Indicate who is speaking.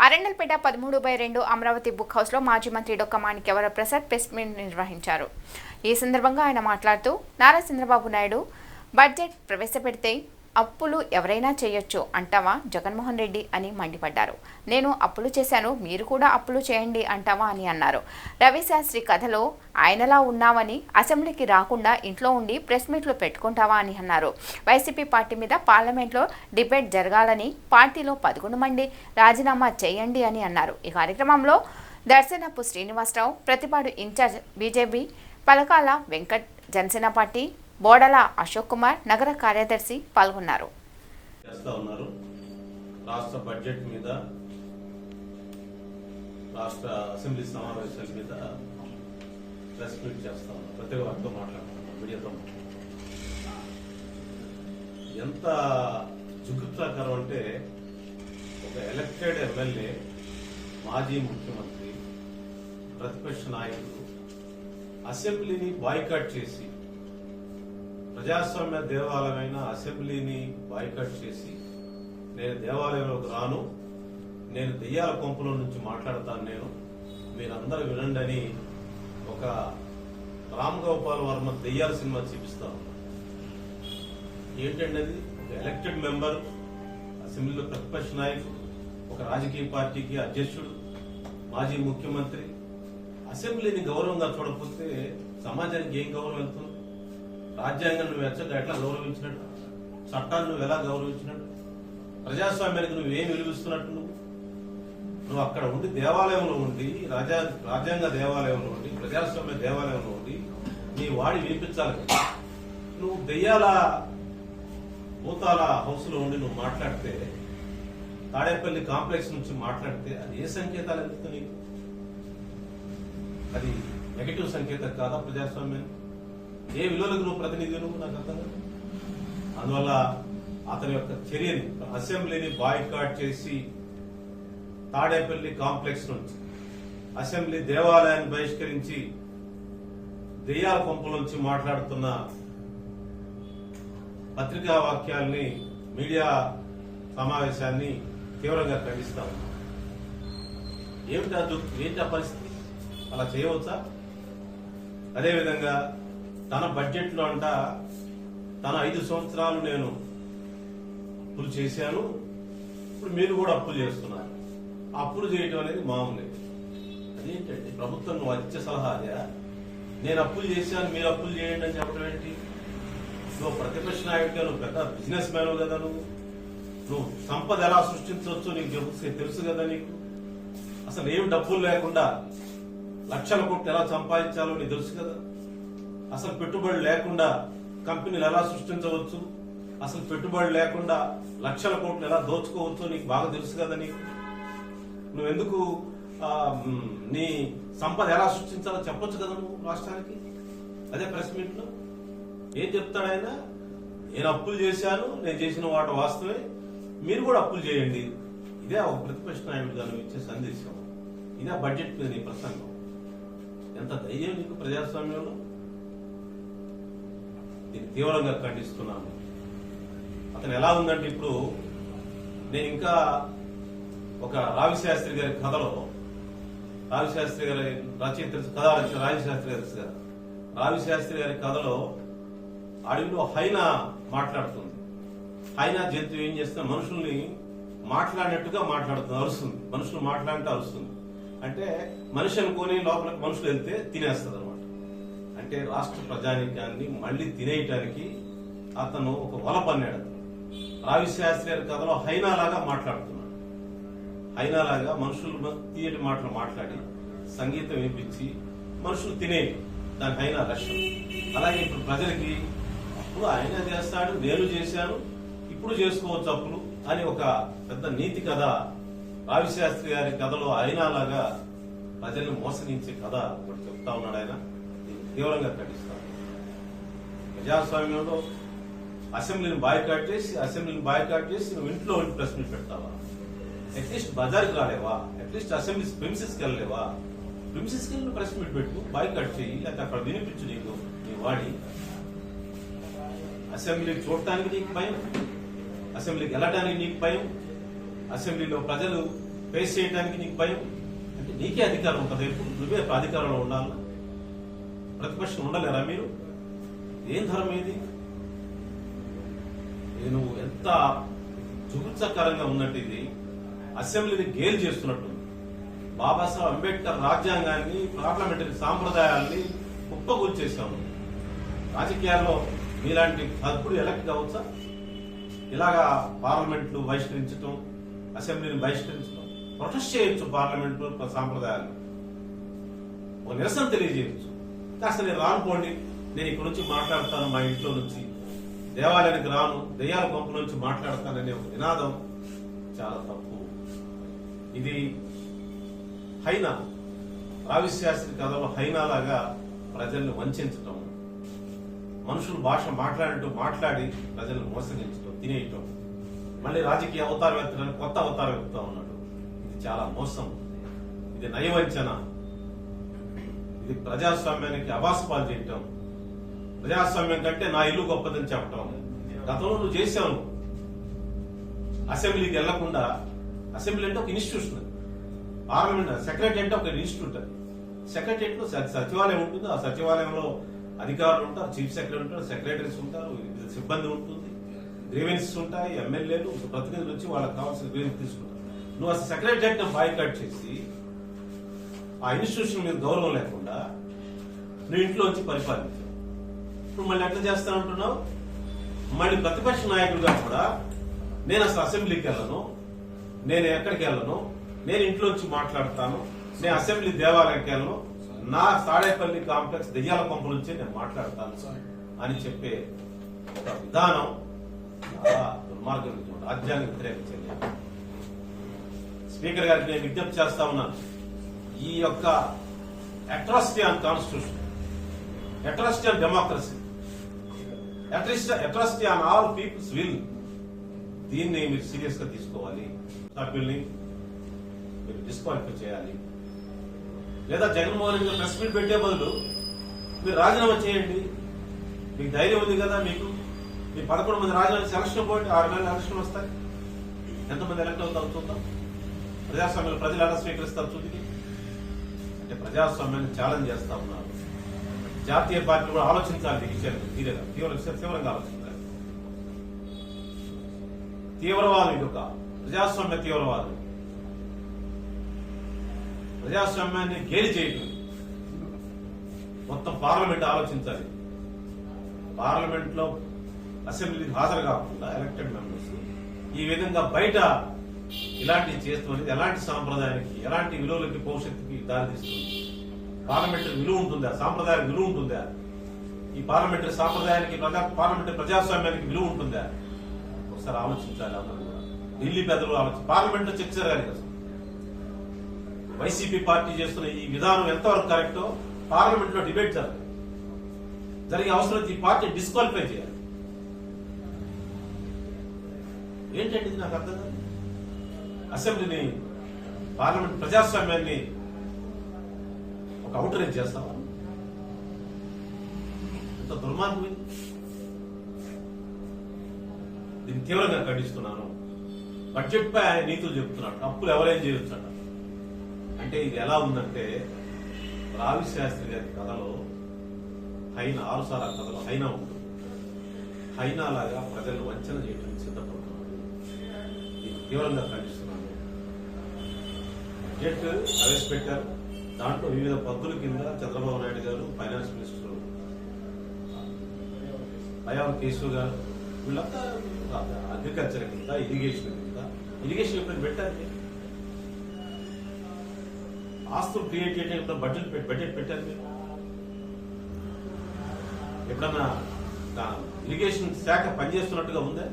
Speaker 1: అరెండల్పేట 13/2 Amaravati book house లో మాజీ మంత్రి డొక్క మాణిక్యవర ప్రసాద్ ప్రెస్ మీట్ నిర్వహించారు. ఈ సందర్భంగా ఆయన మాట్లాడుతూ నారా చంద్రబాబు నాయుడు బడ్జెట్ ప్రవేశపెడితే అప్పులు ఎవరైనా చేయొచ్చు అంటావా జగన్మోహన్ రెడ్డి అని మండిపడ్డారు. నేను అప్పులు చేశాను, మీరు కూడా అప్పులు చేయండి అంటావా అని అన్నారు. రవిశాస్త్రి కథలో ఆయనలా ఉన్నావని అసెంబ్లీకి రాకుండా ఇంట్లో ఉండి ప్రెస్ మీట్లు పెట్టుకుంటావా అని అన్నారు. వైసీపీ పార్టీ మీద పార్లమెంట్లో డిబేట్ జరగాలని పార్టీలో 11 మంది రాజీనామా చేయండి అని అన్నారు. ఈ కార్యక్రమంలో Darshanapu Srinivasa Rao, Prathipadu in charge BJP Palakala Venkat, Janasena party Bodala Ashok Kumar, నగర కార్యదర్శి పాల్గొన్నారు.
Speaker 2: రాష్ట్ర బడ్జెట్ మీద, రాష్ట్ర అసెంబ్లీ సమావేశాల మీద ప్రెస్ మీట్ చేస్తా ఉన్నారు. ప్రతి వారితో మాట్లాడుతున్నారు, మీడియాతో ఎంత జుగుప్సాకరం అంటే ఒక ఎలక్టెడ్ ఎమ్మెల్యే, మాజీ ముఖ్యమంత్రి, ప్రతిపక్ష నాయకుడు అసెంబ్లీని బాయ్కాట్ చేసి, ప్రజాస్వామ్య దేవాలయమైన అసెంబ్లీని బాయ్కాట్ చేసి, నేను దేవాలయంలోకి రాను, నేను దెయ్యాల కొంపలో నుంచి మాట్లాడతాను, మీరందరూ వినండి అని ఒక రామ్ గోపాల్ వర్మ దెయ్యాల సినిమా చూపిస్తా ఉన్నా. ఏంటండి అది? ఒక ఎలక్టెడ్ మెంబర్, అసెంబ్లీలో ప్రతిపక్ష నాయకుడు, ఒక రాజకీయ పార్టీకి అధ్యక్షుడు, మాజీ ముఖ్యమంత్రి అసెంబ్లీని గౌరవంగా చూడకపోతే సమాజానికి ఏం గౌరవం వెళ్తుంది? రాజ్యాంగం నువ్వు ఎట్లా గౌరవించినట్టు, చట్టాన్ని నువ్వు ఎలా గౌరవించినట్టు, ప్రజాస్వామ్యానికి నువ్వు ఏం విలువిస్తున్నట్టు, నువ్వు అక్కడ ఉండి దేవాలయంలో ఉండి, రాజ్యాంగ దేవాలయంలో ఉండి, ప్రజాస్వామ్య దేవాలయంలో ఉండి నీ వాడి వినిపించాలి. నువ్వు దెయ్యాల భూతాల హౌస్ లో ఉండి నువ్వు మాట్లాడితే, తాడేపల్లి కాంప్లెక్స్ నుంచి మాట్లాడితే అది ఏ సంకేతాలు ఎందుకు? నీకు అది నెగటివ్ సంకేతం కాదా ప్రజాస్వామ్యాన్ని? ఏ విలువలకు నువ్వు ప్రతినిధి? నువ్వు నాకు అర్థం కాదు. అందువల్ల అతని యొక్క చర్యని, అసెంబ్లీని బాయ్కాట్ చేసి తాడేపల్లి కాంప్లెక్స్ నుంచి అసెంబ్లీ దేవాలయాన్ని బహిష్కరించి దెయ్యాల కొంపల నుంచి మాట్లాడుతున్న పత్రికా వాక్యాల్ని, మీడియా సమావేశాన్ని తీవ్రంగా ఖండిస్తాం. ఏంటా పరిస్థితి? అలా చేయవచ్చా? అదేవిధంగా తన బడ్జెట్ లో అంట తన 5 సంవత్సరాలు నేను అప్పులు చేశాను, ఇప్పుడు మీరు కూడా అప్పులు చేస్తున్నారు. అప్పులు చేయటం అనేది మామూలే. అదేంటండి ప్రభుత్వం నువ్వు ఇచ్చే సలహా అదే? నేను అప్పులు చేశాను, మీరు అప్పులు చేయండి అని చెప్పడం ఏంటి? నువ్వు ప్రతిపక్ష నాయకుడిగా, నువ్వు పెద్ద బిజినెస్ మ్యాన్ కదా, నువ్వు సంపద ఎలా సృష్టించవచ్చో నీకు తెలుసు కదా. నీకు అసలు ఏం డబ్బులు లేకుండా లక్షల కోట్లు ఎలా సంపాదించాలో నీకు తెలుసు కదా. అసలు పెట్టుబడి లేకుండా కంపెనీలు ఎలా సృష్టించవచ్చు, అసలు పెట్టుబడి లేకుండా లక్షల కోట్లు ఎలా దోచుకోవచ్చో నీకు బాగా తెలుసు కదా. నువ్వెందుకు నీ సంపద ఎలా సృష్టించాలో చెప్పొచ్చు కదా నువ్వు రాష్ట్రానికి. అదే ప్రెస్ మీట్ లో ఏం చెప్తాడు ఆయన? నేను అప్పులు చేశాను, నేను చేసిన వాటి వాస్తవే, మీరు కూడా అప్పులు చేయండి. ఇదే ఒక ప్రతిపక్ష నాయకుడిగా నువ్వు ఇచ్చే సందేశం. ఇదే బడ్జెట్ మీద నీ ప్రసంగం. ఎంత ధైర్యం నీకు ప్రజాస్వామ్యంలో? దీన్ని తీవ్రంగా ఖండిస్తున్నాను. అతను ఎలా ఉందంటే, ఇప్పుడు నేను ఇంకా ఒక రావిశాస్త్రి గారి కథలో, రావిశాస్త్రి గారి రచయిత కథ రావిశాస్త్రి గారి తెలుసు కదా, రావిశాస్త్రి గారి కథలో అడవిలో హైనా మాట్లాడుతుంది. హైనా జంతువు ఏం చేస్తే మనుషుల్ని మాట్లాడినట్టుగా మాట్లాడుతుంది, అరుస్తుంది. మనుషులు మాట్లాడితే అరుస్తుంది. అంటే మనిషి అనుకోని లోపలికి మనుషులు వెళ్తే తినేస్తుంది అనమాట. అంటే రాష్ట్ర ప్రజానీకాన్ని మళ్లీ తినేయటానికి అతను ఒక వల పన్నాడు. రావిశాస్త్రి గారి కథలో హైనాలాగా మాట్లాడుతున్నాడు. హైనాలాగా మనుషులు తీయటి మాటలు మాట్లాడి సంగీతం వినిపించి మనుషులు తినేయటం, దాని హైనా లక్ష్యం. అలాగే ఇప్పుడు ప్రజలకి అప్పుడు ఆయన చేస్తాడు, నేను చేశాను, ఇప్పుడు చేసుకోవచ్చు అప్పులు అని ఒక పెద్ద నీతి కథ రావిశాస్త్రి గారి కథలో అయినాలాగా ప్రజల్ని మోసగించే కథ ఒకటి చెప్తా ఉన్నాడు ఆయన. తీవ్రంగా ఖండిస్తాను. ప్రజాస్వామ్యంలో అసెంబ్లీని బాయ్కాట్ చేసి నువ్వు ఇంట్లో ఉండి ప్రెస్ మీట్ పెడతావా? అట్లీస్ట్ బజార్కి రాలేవా? At least assembly ప్రిమిసెస్కి వెళ్ళలేవా? ప్రిమిసెస్కి వెళ్ళి ప్రెస్ మీట్ పెట్టు, బాయ్కాట్ చేయి, లేకపోతే అక్కడ వినిపించు. నీకు నీ వాడి అసెంబ్లీ చూడటానికి నీకు భయం, అసెంబ్లీకి వెళ్ళడానికి నీకు భయం, అసెంబ్లీలో ప్రజలు ఫేస్ చేయడానికి నీకు భయం అంటే నీకే అధికారం ఉంటుంది. ఎప్పుడు నువ్వే అధికారంలో ఉండాలి, ప్రతిపక్షం ఉండలేరా మీరు? ఏం ధర్మం ఇది? నేను ఎంత జుగుత్సకరంగా ఉన్నట్టు ఇది అసెంబ్లీని గేలు చేస్తున్నట్టు. బాబాసాహెబ్ అంబేద్కర్ రాజ్యాంగాన్ని, పార్లమెంటరీ సాంప్రదాయాల్ని కుప్పగూల్చేశాము. రాజకీయాల్లో మీలాంటి సభ్యుడు ఎలక్ట్ కావచ్చా? ఇలాగా పార్లమెంట్లు బహిష్కరించడం, అసెంబ్లీని బహిష్కరించడం, ప్రొటెస్ట్ చేయొచ్చు. పార్లమెంటు సాంప్రదాయాలు ఒక నిరసన తెలియజేయచ్చు. కాస్త నేను రానుకోండి, నేను ఇక్కడ నుంచి మాట్లాడతాను, మా ఇంట్లో నుంచి దేవాలయానికి రాను, దెయ్యాల పంపు నుంచి మాట్లాడతాననే ఒక నినాదం చాలా తప్పు. ఇది హైనా, రావిశాస్త్రి కథలో హైనాలాగా ప్రజల్ని వంచడం, మనుషులు భాష మాట్లాడినట్టు మాట్లాడి ప్రజలను మోసగించడం, తినేయటం, మళ్ళీ రాజకీయ అవతారం ఎత్తడానికి కొత్త అవతారం ఎత్తుతా ఉన్నాడు. ఇది చాలా మోసం, ఇది నయవంచన, ఇది ప్రజాస్వామ్యానికి అభాస్పాలు చేయటం. ప్రజాస్వామ్యం కంటే నా ఇల్లు గొప్పదని చెప్పటం గతంలో నువ్వు చేశావు. అసెంబ్లీకి వెళ్లకుండా, అసెంబ్లీ అంటే ఒక ఇన్స్టిట్యూషన్, పార్లమెంట్ సెక్రటరీ అంటే ఒక ఇన్స్టిట్యూట్. సెక్రటరియట్ లో సచివాలయం ఉంటుంది, ఆ సచివాలయంలో అధికారులు ఉంటారు, చీఫ్ సెక్రటరీ ఉంటారు, సెక్రటరీస్ ఉంటారు, సిబ్బంది ఉంటుంది, గ్రీవెన్సెస్ ఉంటాయి, ఎమ్మెల్యేలు ప్రతినిధులు వచ్చి వాళ్ళకి కావాల్సిన గ్రీవెన్స్ తీసుకుంటారు. నువ్వు అసలు సెక్రటరియట్ బాయ్కాట్ చేసి ఆ ఇన్స్టిట్యూషన్ మీద గౌరవం లేకుండా నువ్వు ఇంట్లో వచ్చి పరిపాలించావు. ఇప్పుడు మళ్ళీ ఎట్లా చేస్తానంటున్నావు? మళ్ళీ ప్రతిపక్ష నాయకుడిగా కూడా నేను అసలు అసెంబ్లీకి వెళ్ళను, నేను ఎక్కడికి వెళ్ళను, నేను ఇంట్లో వచ్చి మాట్లాడతాను, నేను అసెంబ్లీ దేవాలయానికి వెళ్ళను, నా తాడేపల్లి కాంప్లెక్స్ దెయ్యాల పంప నుంచే నేను మాట్లాడతాను అని చెప్పే ఒక విధానం చాలా దుర్మార్గం, రాజ్యాంగ వ్యతిరేక చర్య. స్పీకర్ గారికి నేను విజ్ఞప్తి చేస్తా ఉన్నాను, ఈ యొక్క atrocity on constitution, atrocity on democracy, atrocity on all people's will, దీన్ని మీరు సీరియస్ గా తీసుకోవాలి. సభ్యుల్ని మీరు డిస్క్వాలిఫై చేయాలి. లేదా జగన్మోహన్ రెడ్డి ప్రెస్ మీట్ పెట్టే బదులు మీరు రాజీనామా చేయండి. మీకు ధైర్యం ఉంది కదా, మీకు మీ 11 మంది రాజీనామా సెలక్షన్ పోయి 6 నెలలు ఎలక్షన్ వస్తాయి. ఎంతమంది ఎలక్ట్ అవుతారు చూద్దాం. ప్రజాస్వామ్యంలో ప్రజలు ఎలా స్వీకరిస్తారు చూద్ది. అంటే ప్రజాస్వామ్యాన్ని ఛాలెంజ్ చేస్తా ఉన్నారు. జాతీయ పార్టీలు కూడా ఆలోచించాలి, ఈ విషయాన్ని తీవ్రంగా ఆలోచించాలి. తీవ్రవాదం ఇది ఒక ప్రజాస్వామ్య తీవ్రవాదం, ప్రజాస్వామ్యాన్ని గేలి చేయటం. మొత్తం పార్లమెంట్ ఆలోచించాలి. పార్లమెంట్ లో అసెంబ్లీకి హాజరు కాకుండా ఎలక్టెడ్ మెంబర్స్ ఈ విధంగా బయట ఇలాంటివి చేస్తున్నది ఎలాంటి సాంప్రదాయానికి, ఎలాంటి విలువలకి, భవిష్యత్తుకి దారితీస్తుంది? పార్లమెంటరీ విలువ ఉంటుందా? సాంప్రదాయానికి విలువ ఉంటుందా? ఈ పార్లమెంటరీ సాంప్రదాయానికి, పార్లమెంటరీ ప్రజాస్వామ్యానికి విలువ ఉంటుందా? ఒకసారి ఆలోచించాలి. అందరూ కూడా ఢిల్లీ పెద్దలు ఆలోచించాలి. పార్లమెంట్ లో చర్చ జరగాలి కదా. వైసీపీ పార్టీ చేస్తున్న ఈ విధానం ఎంతవరకు కరెక్టో పార్లమెంట్ లో డిబేట్ జరిగే అవసరం, ఈ పార్టీ డిస్క్వాలిఫై చేయాలి. ఏంటంటే ఇది నాకు అర్థం కాదు. అసెంబ్లీని, పార్లమెంట్ ప్రజాస్వామ్యాన్ని ఒక అవుటరేజ్ చేస్తావా? ఎంత దుర్మార్గం ఇది. దీన్ని తీవ్రంగా ఖండిస్తున్నాను. బడ్జెట్ పై ఆయన నీతులు చెప్తున్నాడు, అప్పులు ఎవరేం చేయొచ్చట. అంటే ఇది ఎలా ఉందంటే, రావి శాస్త్రి గారి కథలో హైనా, 6 సార్ల కథలో హైనా ఉంటుంది. హైనా లాగా ప్రజలను వంచన చేయడానికి సిద్ధపడుతున్నాడు. ఇది తీవ్రంగా ఖండిస్తున్నాను. బడ్జెట్ ప్రవేశపెట్టారు, దాంట్లో వివిధ పద్ధతుల కింద చంద్రబాబు నాయుడు గారు, ఫైనాన్స్ మినిస్టర్ పయ్యావుల కేశవ్ గారు, వీళ్ళంతా అగ్రికల్చర్ కింద, ఇరిగేషన్ ఎప్పుడైనా పెట్టారు? ఆస్తులు క్రియేట్ చేయడం బడ్జెట్ పెట్టారు మీరు? ఎప్పుడన్నా ఇరిగేషన్ శాఖ పనిచేస్తున్నట్టుగా ఉందా?